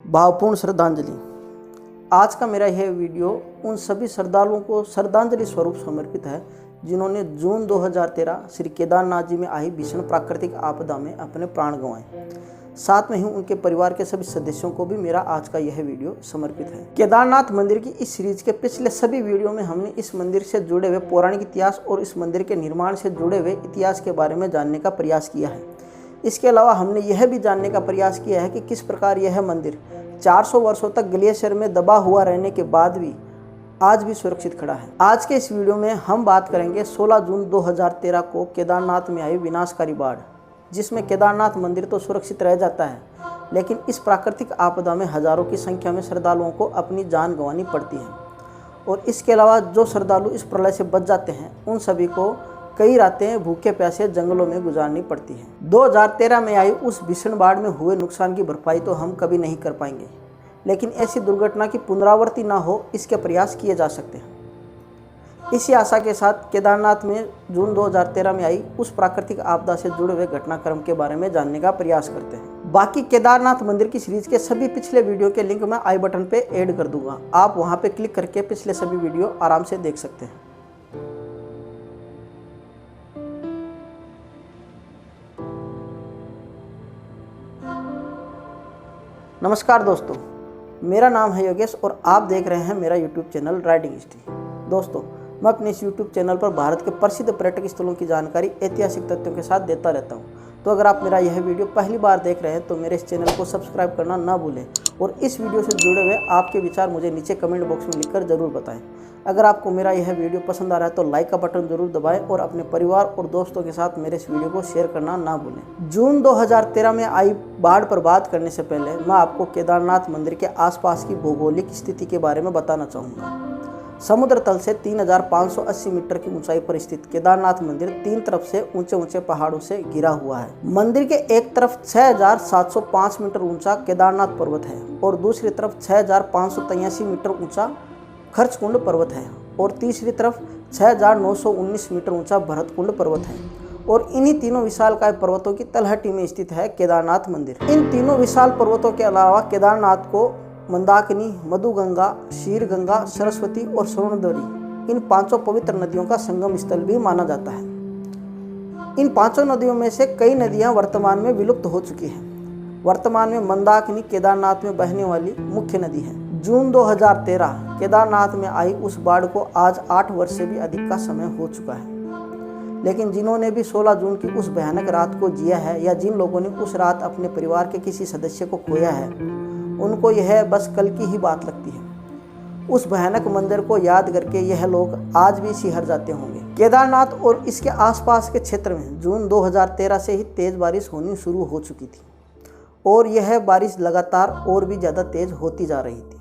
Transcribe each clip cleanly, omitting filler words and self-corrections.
भावपूर्ण श्रद्धांजलि। आज का मेरा यह वीडियो उन सभी श्रद्धालुओं को श्रद्धांजलि स्वरूप समर्पित है जिन्होंने जून 2013 श्री केदारनाथ जी में आई भीषण प्राकृतिक आपदा में अपने प्राण गंवाए। साथ में ही उनके परिवार के सभी सदस्यों को भी मेरा आज का यह वीडियो समर्पित है। केदारनाथ मंदिर की इस सीरीज के पिछले सभी वीडियो में हमने इस मंदिर से जुड़े हुए पौराणिक इतिहास और इस मंदिर के निर्माण से जुड़े हुए इतिहास के बारे में जानने का प्रयास किया है। इसके अलावा हमने यह भी जानने का प्रयास किया है कि किस प्रकार यह मंदिर 400 वर्षों तक ग्लेशियर में दबा हुआ रहने के बाद भी आज भी सुरक्षित खड़ा है। आज के इस वीडियो में हम बात करेंगे 16 जून 2013 को केदारनाथ में आई विनाशकारी बाढ़, जिसमें केदारनाथ मंदिर तो सुरक्षित रह जाता है, लेकिन इस प्राकृतिक आपदा में हजारों की संख्या में श्रद्धालुओं को अपनी जान गंवानी पड़ती है। और इसके अलावा जो श्रद्धालु इस प्रलय से बच जाते हैं उन सभी को कई रातें भूखे प्यासे जंगलों में गुजारनी पड़ती है। 2013 में आई उस भीषण बाढ़ में हुए नुकसान की भरपाई तो हम कभी नहीं कर पाएंगे, लेकिन ऐसी दुर्घटना की पुनरावृत्ति ना हो इसके प्रयास किए जा सकते हैं। इसी आशा के साथ केदारनाथ में जून 2013 में आई उस प्राकृतिक आपदा से जुड़े हुए घटनाक्रम के बारे में जानने का प्रयास करते हैं। बाकी केदारनाथ मंदिर की सीरीज के सभी पिछले वीडियो के लिंक मैं आई बटन पे ऐड कर दूंगा। आप वहां पे क्लिक करके पिछले सभी वीडियो आराम से देख सकते हैं। नमस्कार दोस्तों, मेरा नाम है योगेश और आप देख रहे हैं मेरा YouTube चैनल राइडिंग हिस्ट्री। दोस्तों, मैं अपने इस YouTube चैनल पर भारत के प्रसिद्ध पर्यटक स्थलों की जानकारी ऐतिहासिक तथ्यों के साथ देता रहता हूं। तो अगर आप मेरा यह वीडियो पहली बार देख रहे हैं तो मेरे इस चैनल को सब्सक्राइब करना ना भूलें और इस वीडियो से जुड़े हुए आपके विचार मुझे नीचे कमेंट बॉक्स में लिखकर ज़रूर बताएं। अगर आपको मेरा यह वीडियो पसंद आ रहा है तो लाइक का बटन जरूर दबाएं और अपने परिवार और दोस्तों के साथ मेरे इस वीडियो को शेयर करना ना भूलें। जून 2013 में आई बाढ़ पर बात करने से पहले मैं आपको केदारनाथ मंदिर के आसपास की भौगोलिक स्थिति के बारे में बताना चाहूँगा। समुद्र तल से 3580 मीटर की ऊंचाई पर स्थित केदारनाथ मंदिर तीन तरफ से ऊंचे ऊंचे पहाड़ों से घिरा हुआ है। मंदिर के एक तरफ 6705 मीटर ऊंचा केदारनाथ पर्वत है और दूसरी तरफ 6583 मीटर ऊंचा खर्चकुंड पर्वत है और तीसरी तरफ 6919 मीटर ऊंचा भरतकुंड पर्वत है। और इन्हीं तीनों विशालकाय पर्वतों की तलहटी में स्थित है केदारनाथ मंदिर। इन तीनों विशाल पर्वतों के अलावा केदारनाथ को मंदाकिनी, मधुगंगा, शीरगंगा, सरस्वती और स्वर्णदरी इन पांचों पवित्र नदियों का संगम स्थल भी माना जाता है। इन पांचों नदियों में से कई नदियां वर्तमान में विलुप्त हो चुकी हैं। वर्तमान में मंदाकिनी केदारनाथ में बहने वाली मुख्य नदी है। जून 2013 केदारनाथ में आई उस बाढ़ को आज 8 वर्ष से भी अधिक का समय हो चुका है, लेकिन जिन्होंने भी 16 जून की उस भयानक रात को जिया है या जिन लोगों ने उस रात अपने परिवार के किसी सदस्य को खोया है, उनको यह बस कल की ही बात लगती है। उस भयानक मंदिर को याद करके यह लोग आज भी सिहर जाते होंगे। केदारनाथ और इसके आसपास के क्षेत्र में जून 2013 से ही तेज बारिश होनी शुरू हो चुकी थी और यह बारिश लगातार और भी ज़्यादा तेज होती जा रही थी।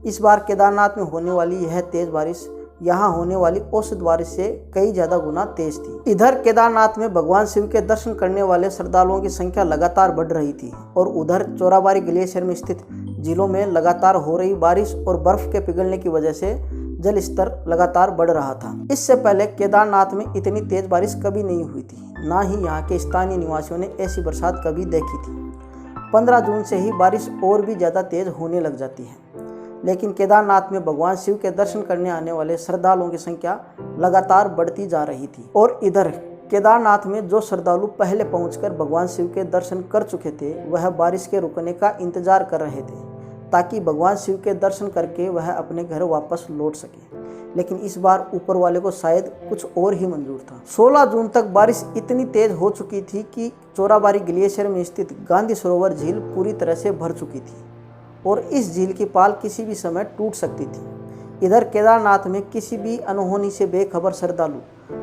इस बार केदारनाथ में होने वाली यह तेज बारिश यहाँ होने वाली औसत बारिश से कई ज़्यादा गुना तेज थी। इधर केदारनाथ में भगवान शिव के दर्शन करने वाले श्रद्धालुओं की संख्या लगातार बढ़ रही थी और उधर चोराबाड़ी ग्लेशियर में स्थित झीलों में लगातार हो रही बारिश और बर्फ के पिघलने की वजह से जल स्तर लगातार बढ़ रहा था। इससे पहले केदारनाथ में इतनी तेज बारिश कभी नहीं हुई थी, ना ही यहाँ के स्थानीय निवासियों ने ऐसी बरसात कभी देखी थी। 15 जून से ही बारिश और भी ज़्यादा तेज होने लग जाती है, लेकिन केदारनाथ में भगवान शिव के दर्शन करने आने वाले श्रद्धालुओं की संख्या लगातार बढ़ती जा रही थी। और इधर केदारनाथ में जो श्रद्धालु पहले पहुंचकर भगवान शिव के दर्शन कर चुके थे वह बारिश के रुकने का इंतजार कर रहे थे ताकि भगवान शिव के दर्शन करके वह अपने घर वापस लौट सके। लेकिन इस बार ऊपर वाले को शायद कुछ और ही मंजूर था। 16 जून तक बारिश इतनी तेज हो चुकी थी कि चोराबाड़ी ग्लेशियर में स्थित गांधी सरोवर झील पूरी तरह से भर चुकी थी और इस झील की पाल किसी भी समय टूट सकती थी। इधर केदारनाथ में किसी भी अनहोनी से बेखबर श्रद्धालु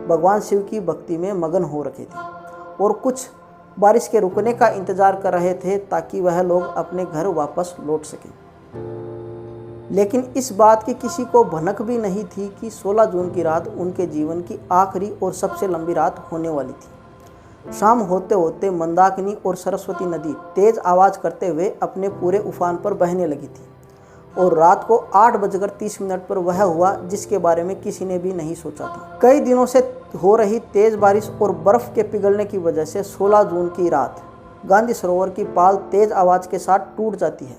भगवान शिव की भक्ति में मगन हो रखे थे और कुछ बारिश के रुकने का इंतजार कर रहे थे ताकि वह लोग अपने घर वापस लौट सकें। लेकिन इस बात की किसी को भनक भी नहीं थी कि 16 जून की रात उनके जीवन की आखिरी और सबसे लंबी रात होने वाली थी। शाम होते होते मंदाकिनी और सरस्वती नदी तेज आवाज करते हुए अपने पूरे उफान पर बहने लगी थी और रात को 8:30 पर वह हुआ जिसके बारे में किसी ने भी नहीं सोचा था। कई दिनों से हो रही तेज बारिश और बर्फ के पिघलने की वजह से 16 जून की रात गांधी सरोवर की पाल तेज आवाज के साथ टूट जाती है।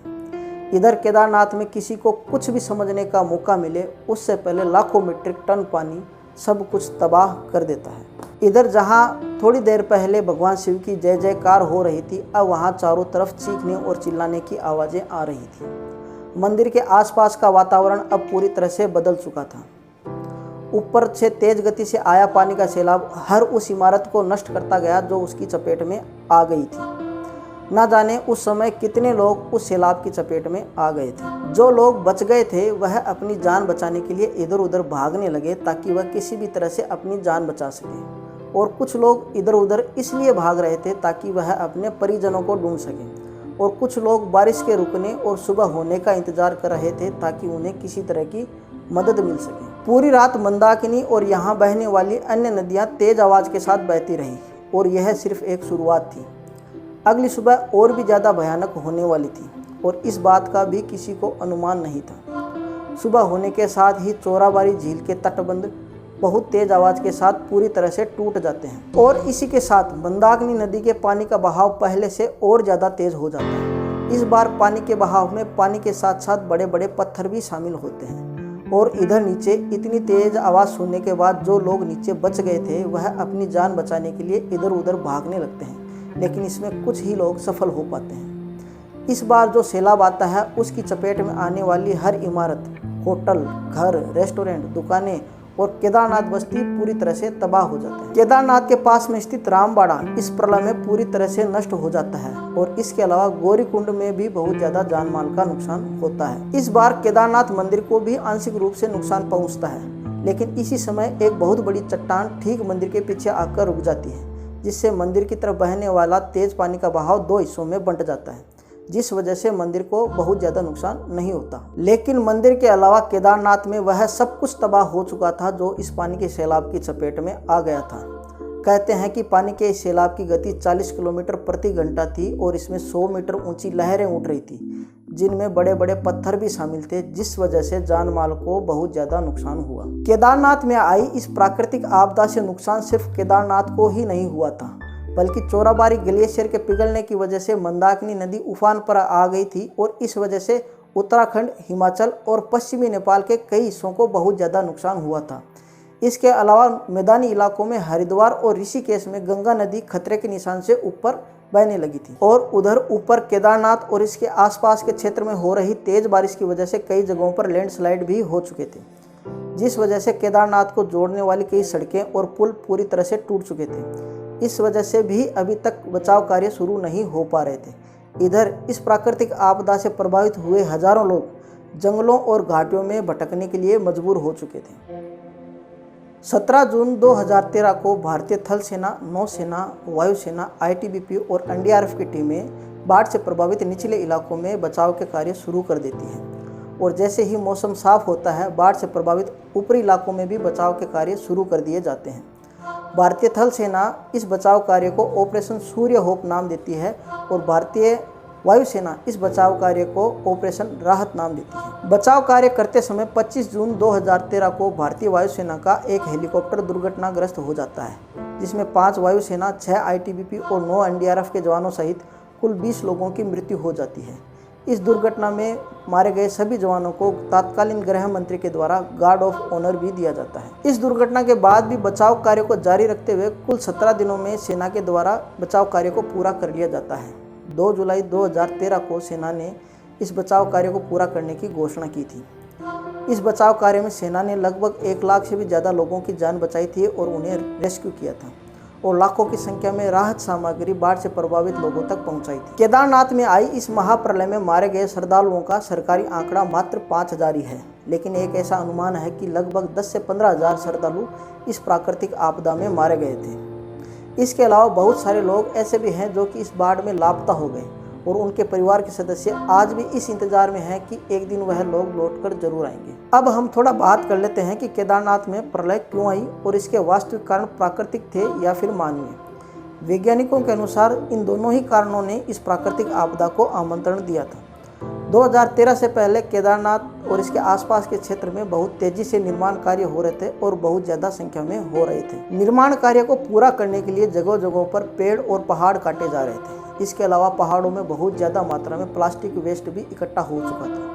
इधर केदारनाथ में किसी को कुछ भी समझने का मौका मिले उससे पहले लाखों मीट्रिक टन पानी सब कुछ तबाह कर देता है। इधर जहां थोड़ी देर पहले भगवान शिव की जय जयकार हो रही थी, अब वहां चारों तरफ चीखने और चिल्लाने की आवाज़ें आ रही थी। मंदिर के आसपास का वातावरण अब पूरी तरह से बदल चुका था। ऊपर से तेज गति से आया पानी का सैलाब हर उस इमारत को नष्ट करता गया जो उसकी चपेट में आ गई थी। ना जाने उस समय कितने लोग उस सैलाब की चपेट में आ गए थे। जो लोग बच गए थे वह अपनी जान बचाने के लिए इधर उधर भागने लगे ताकि वह किसी भी तरह से अपनी जान बचा सके, और कुछ लोग इधर उधर इसलिए भाग रहे थे ताकि वह अपने परिजनों को ढूंढ सकें, और कुछ लोग बारिश के रुकने और सुबह होने का इंतजार कर रहे थे ताकि उन्हें किसी तरह की मदद मिल सके। पूरी रात मंदाकिनी और यहाँ बहने वाली अन्य नदियाँ तेज आवाज़ के साथ बहती रही, और यह सिर्फ एक शुरुआत थी। अगली सुबह और भी ज़्यादा भयानक होने वाली थी, और इस बात का भी किसी को अनुमान नहीं था। सुबह होने के साथ ही चोराबाड़ी झील के तटबंध बहुत तेज आवाज़ के साथ पूरी तरह से टूट जाते हैं, और इसी के साथ मंदाकिनी नदी के पानी का बहाव पहले से और ज़्यादा तेज हो जाता है। इस बार पानी के बहाव में पानी के साथ साथ बड़े बड़े पत्थर भी शामिल होते हैं, और इधर नीचे इतनी तेज आवाज़ सुनने के बाद जो लोग नीचे बच गए थे वह अपनी जान बचाने के लिए इधर उधर भागने लगते हैं, लेकिन इसमें कुछ ही लोग सफल हो पाते हैं। इस बार जो सैलाब आता है उसकी चपेट में आने वाली हर इमारत, होटल, घर, रेस्टोरेंट, दुकानें और केदारनाथ बस्ती पूरी तरह से तबाह हो जाते हैं। केदारनाथ के पास में स्थित रामबाड़ा इस प्रलय में पूरी तरह से नष्ट हो जाता है, और इसके अलावा गौरीकुंड में भी बहुत ज़्यादा जान माल का नुकसान होता है। इस बार केदारनाथ मंदिर को भी आंशिक रूप से नुकसान पहुँचता है, लेकिन इसी समय एक बहुत बड़ी चट्टान ठीक मंदिर के पीछे आकर रुक जाती है, जिससे मंदिर की तरफ बहने वाला तेज पानी का बहाव दो हिस्सों में बंट जाता है, जिस वजह से मंदिर को बहुत ज़्यादा नुकसान नहीं होता। लेकिन मंदिर के अलावा केदारनाथ में वह सब कुछ तबाह हो चुका था जो इस पानी के सैलाब की चपेट में आ गया था। कहते हैं कि पानी के इस सैलाब की गति 40 किलोमीटर प्रति घंटा थी, और इसमें 100 मीटर ऊंची लहरें उठ रही थी, जिनमें बड़े बड़े पत्थर भी शामिल थे, जिस वजह से जान माल को बहुत ज़्यादा नुकसान हुआ। केदारनाथ में आई इस प्राकृतिक आपदा से नुकसान सिर्फ केदारनाथ को ही नहीं हुआ था, बल्कि चोराबाड़ी ग्लेशियर के पिघलने की वजह से मंदाकिनी नदी उफान पर आ गई थी, और इस वजह से उत्तराखंड, हिमाचल और पश्चिमी नेपाल के कई हिस्सों को बहुत ज़्यादा नुकसान हुआ था। इसके अलावा मैदानी इलाकों में हरिद्वार और ऋषिकेश में गंगा नदी खतरे के निशान से ऊपर बहने लगी थी, और उधर ऊपर केदारनाथ और इसके आसपास के क्षेत्र में हो रही तेज बारिश की वजह से कई जगहों पर लैंडस्लाइड भी हो चुके थे, जिस वजह से केदारनाथ को जोड़ने वाली कई सड़कें और पुल पूरी तरह से टूट चुके थे। इस वजह से भी अभी तक बचाव कार्य शुरू नहीं हो पा रहे थे। इधर इस प्राकृतिक आपदा से प्रभावित हुए हजारों लोग जंगलों और घाटियों में भटकने के लिए मजबूर हो चुके थे। 17 जून 2013 को भारतीय थल सेना, नौसेना, वायुसेना, आईटीबीपी और एनडीआरएफ की टीमें बाढ़ से प्रभावित निचले इलाकों में बचाव के कार्य शुरू कर देती हैं, और जैसे ही मौसम साफ होता है बाढ़ से प्रभावित ऊपरी इलाकों में भी बचाव के कार्य शुरू कर दिए जाते हैं। भारतीय थल सेना इस बचाव कार्य को ऑपरेशन सूर्य होप नाम देती है, और भारतीय वायुसेना इस बचाव कार्य को ऑपरेशन राहत नाम देती है। बचाव कार्य करते समय 25 जून 2013 को भारतीय वायुसेना का एक हेलीकॉप्टर दुर्घटनाग्रस्त हो जाता है, जिसमें 5 वायुसेना, 6 आईटीबीपी और 9 एनडीआरएफ के जवानों सहित कुल 20 लोगों की मृत्यु हो जाती है। इस दुर्घटना में मारे गए सभी जवानों को तत्कालीन गृह मंत्री के द्वारा गार्ड ऑफ ऑनर भी दिया जाता है। इस दुर्घटना के बाद भी बचाव कार्य को जारी रखते हुए कुल 17 दिनों में सेना के द्वारा बचाव कार्य को पूरा कर लिया जाता है। 2 जुलाई 2013 को सेना ने इस बचाव कार्य को पूरा करने की घोषणा की थी। इस बचाव कार्य में सेना ने लगभग 1 लाख से भी ज़्यादा लोगों की जान बचाई थी और उन्हें रेस्क्यू किया था, और लाखों की संख्या में राहत सामग्री बाढ़ से प्रभावित लोगों तक पहुंचाई थी। केदारनाथ में आई इस महाप्रलय में मारे गए श्रद्धालुओं का सरकारी आंकड़ा मात्र 5000 ही है, लेकिन एक ऐसा अनुमान है कि लगभग 10 से 15 हजार श्रद्धालु इस प्राकृतिक आपदा में मारे गए थे। इसके अलावा बहुत सारे लोग ऐसे भी हैं जो कि इस बाढ़ में लापता हो गए, और उनके परिवार के सदस्य आज भी इस इंतजार में हैं कि एक दिन वह लोग लौटकर जरूर आएंगे। अब हम थोड़ा बात कर लेते हैं कि केदारनाथ में प्रलय क्यों आई और इसके वास्तविक कारण प्राकृतिक थे या फिर मानवीय। वैज्ञानिकों के अनुसार इन दोनों ही कारणों ने इस प्राकृतिक आपदा को आमंत्रण दिया था। 2013 से पहले केदारनाथ और इसके आसपास के क्षेत्र में बहुत तेजी से निर्माण कार्य हो रहे थे और बहुत ज़्यादा संख्या में हो रहे थे। निर्माण कार्य को पूरा करने के लिए जगह जगहों पर पेड़ और पहाड़ काटे जा रहे थे। इसके अलावा पहाड़ों में बहुत ज़्यादा मात्रा में प्लास्टिक वेस्ट भी इकट्ठा हो चुका था।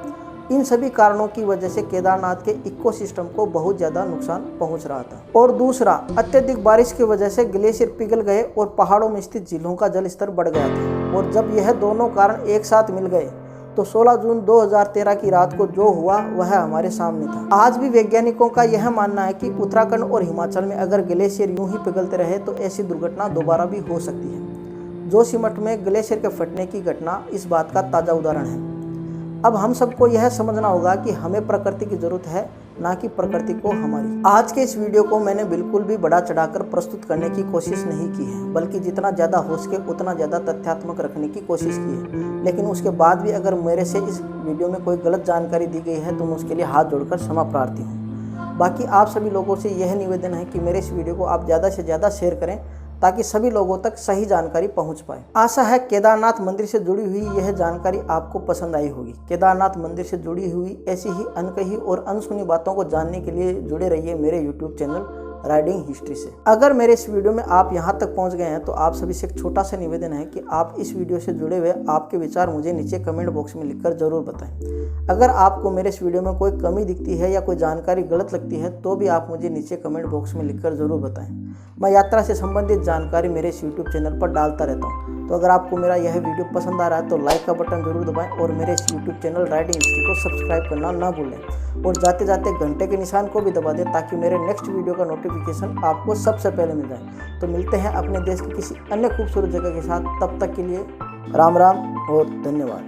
इन सभी कारणों की वजह से केदारनाथ के इकोसिस्टम को बहुत ज़्यादा नुकसान पहुंच रहा था। और दूसरा, अत्यधिक बारिश की वजह से ग्लेशियर पिघल गए और पहाड़ों में स्थित झीलों का जल स्तर बढ़ गया था। और जब यह दोनों कारण एक साथ मिल गए तो 16 जून 2013 की रात को जो हुआ वह हमारे सामने था। आज भी वैज्ञानिकों का यह मानना है कि उत्तराखंड और हिमाचल में अगर ग्लेशियर यूं ही पिघलते रहे तो ऐसी दुर्घटना दोबारा भी हो सकती है। जोशीमठ में ग्लेशियर के फटने की घटना इस बात का ताज़ा उदाहरण है। अब हम सबको यह समझना होगा कि हमें प्रकृति की जरूरत है, ना कि प्रकृति को हमारी। आज के इस वीडियो को मैंने बिल्कुल भी बढ़ा चढ़ाकर प्रस्तुत करने की कोशिश नहीं की है, बल्कि जितना ज़्यादा हो सके उतना ज़्यादा तथ्यात्मक रखने की कोशिश की है। लेकिन उसके बाद भी अगर मेरे से इस वीडियो में कोई गलत जानकारी दी गई है तो मैं उसके लिए हाथ जोड़कर क्षमा प्रार्थी हूँ। बाकी आप सभी लोगों से यह निवेदन है कि मेरे इस वीडियो को आप ज़्यादा से ज़्यादा शेयर करें ताकि सभी लोगों तक सही जानकारी पहुंच पाए। आशा है केदारनाथ मंदिर से जुड़ी हुई यह जानकारी आपको पसंद आई होगी। केदारनाथ मंदिर से जुड़ी हुई ऐसी ही अनकही और अनसुनी बातों को जानने के लिए जुड़े रहिए मेरे YouTube चैनल राइडिंग हिस्ट्री से। अगर मेरे इस वीडियो में आप यहाँ तक पहुँच गए हैं तो आप सभी से एक छोटा सा निवेदन है कि आप इस वीडियो से जुड़े हुए आपके विचार मुझे नीचे कमेंट बॉक्स में लिखकर जरूर बताएं। अगर आपको मेरे इस वीडियो में कोई कमी दिखती है या कोई जानकारी गलत लगती है तो भी आप मुझे नीचे कमेंट बॉक्स में लिखकर जरूर बताएं। मैं यात्रा से संबंधित जानकारी मेरे इस YouTube चैनल पर डालता रहता हूँ। तो अगर आपको मेरा यह वीडियो पसंद आ रहा है तो लाइक का बटन जरूर दबाएं और मेरे इस YouTube चैनल राइडिंग हिस्ट्री को सब्सक्राइब करना ना भूलें। और जाते जाते घंटे के निशान को भी दबा दें ताकि मेरे नेक्स्ट वीडियो का नोटिफिकेशन आपको सबसे पहले मिल जाए। तो मिलते हैं अपने देश की किसी अन्य खूबसूरत जगह के साथ। तब तक के लिए राम राम और धन्यवाद।